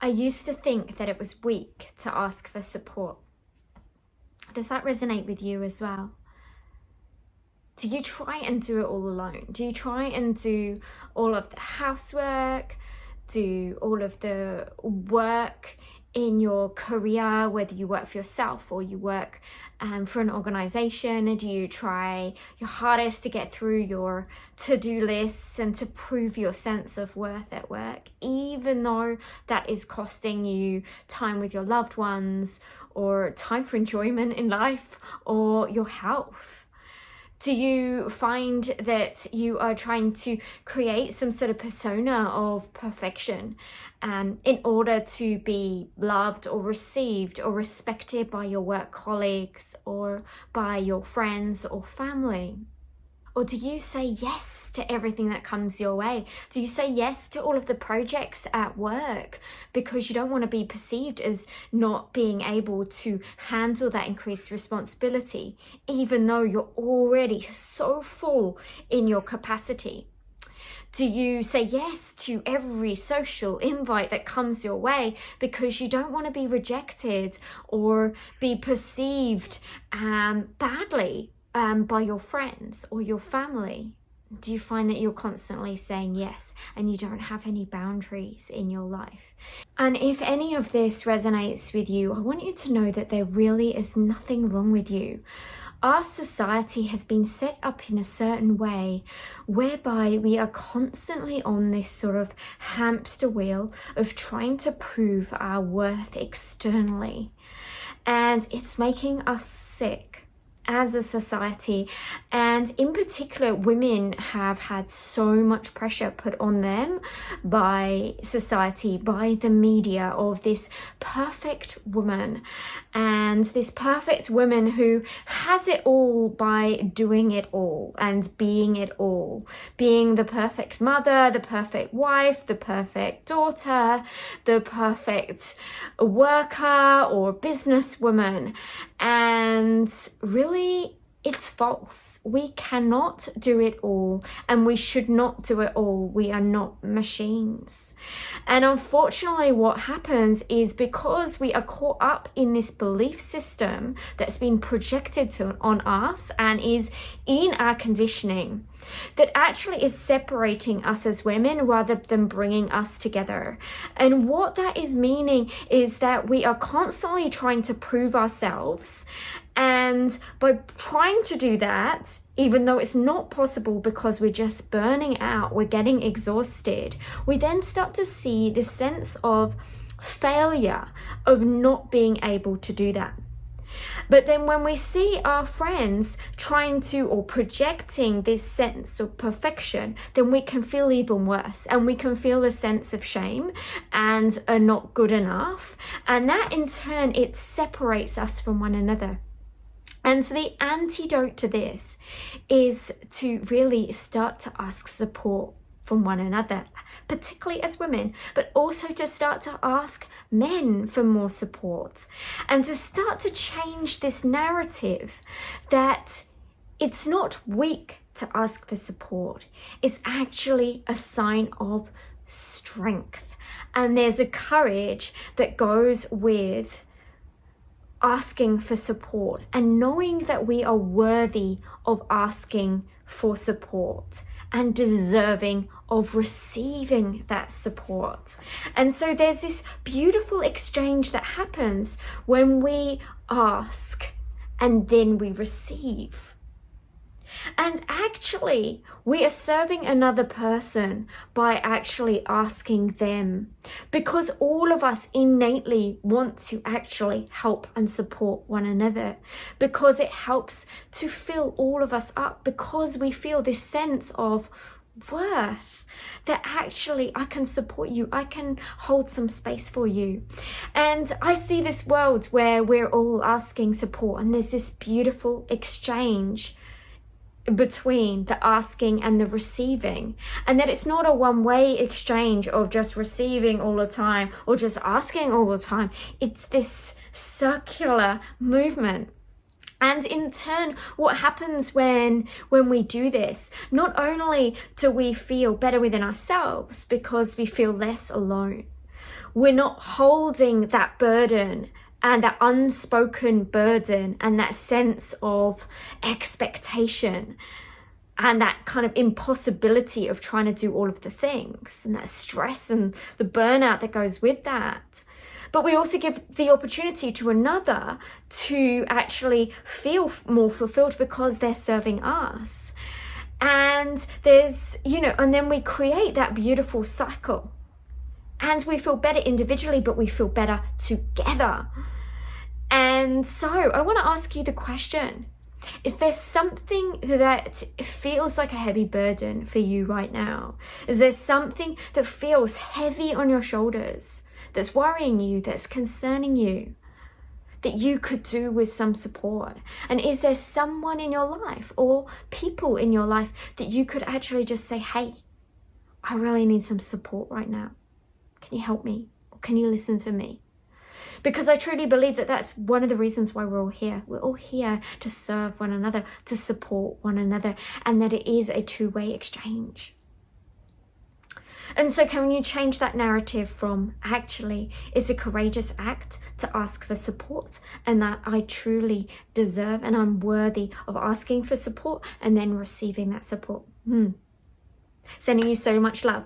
I used to think that it was weak to ask for support. Does that resonate with you as well? Do you try and do it all alone? Do you try and do all of the housework, do all of the work in your career, whether you work for yourself or you work for an organization? Do you try your hardest to get through your to-do lists and to prove your sense of worth at work, even though that is costing you time with your loved ones or time for enjoyment in life or your health? Do you find that you are trying to create some sort of persona of perfection in order to be loved or received or respected by your work colleagues or by your friends or family? Or do you say yes to everything that comes your way? Do you say yes to all of the projects at work because you don't want to be perceived as not being able to handle that increased responsibility, even though you're already so full in your capacity? Do you say yes to every social invite that comes your way because you don't want to be rejected or be perceived badly by your friends or your family? Do you find that you're constantly saying yes and you don't have any boundaries in your life? And if any of this resonates with you, I want you to know that there really is nothing wrong with you. Our society has been set up in a certain way whereby we are constantly on this sort of hamster wheel of trying to prove our worth externally. And it's making us sick as a society, and in particular women have had so much pressure put on them by society, by the media, of this perfect woman, and this perfect woman who has it all by doing it all and being it all, being the perfect mother, the perfect wife, the perfect daughter, the perfect worker or businesswoman. And really, it's false. We cannot do it all, and we should not do it all. We are not machines. And unfortunately, what happens is because we are caught up in this belief system that's been projected on us and is in our conditioning, that actually is separating us as women rather than bringing us together. And what that is meaning is that we are constantly trying to prove ourselves, and by trying to do that, even though it's not possible because we're just burning out, we're getting exhausted, we then start to see this sense of failure of not being able to do that. But then when we see our friends trying to or projecting this sense of perfection, then we can feel even worse, and we can feel a sense of shame and are not good enough. And that in turn, it separates us from one another. And so the antidote to this is to really start to ask support from one another, particularly as women, but also to start to ask men for more support, and to start to change this narrative that it's not weak to ask for support. It's actually a sign of strength. And there's a courage that goes with asking for support and knowing that we are worthy of asking for support and deserving of receiving that support. And so there's this beautiful exchange that happens when we ask and then we receive. And actually, we are serving another person by actually asking them, because all of us innately want to actually help and support one another, because it helps to fill all of us up, because we feel this sense of worth, that actually I can support you, I can hold some space for you. And I see this world where we're all asking support, and there's this beautiful exchange between the asking and the receiving, and that it's not a one-way exchange of just receiving all the time or just asking all the time. It's this circular movement. And in turn, what happens when we do this, not only do we feel better within ourselves because we feel less alone, we're not holding that burden and that unspoken burden and that sense of expectation and that kind of impossibility of trying to do all of the things and that stress and the burnout that goes with that. But we also give the opportunity to another to actually feel more fulfilled because they're serving us. And there's, and then we create that beautiful cycle. And we feel better individually, but we feel better together. And so I want to ask you the question, is there something that feels like a heavy burden for you right now? Is there something that feels heavy on your shoulders, that's worrying you, that's concerning you, that you could do with some support? And is there someone in your life or people in your life that you could actually just say, hey, I really need some support right now. Can you help me? Or can you listen to me? Because I truly believe that that's one of the reasons why we're all here. We're all here to serve one another, to support one another, and that it is a two-way exchange. And so can you change that narrative from actually it's a courageous act to ask for support, and that I truly deserve and I'm worthy of asking for support and then receiving that support. Sending you so much love.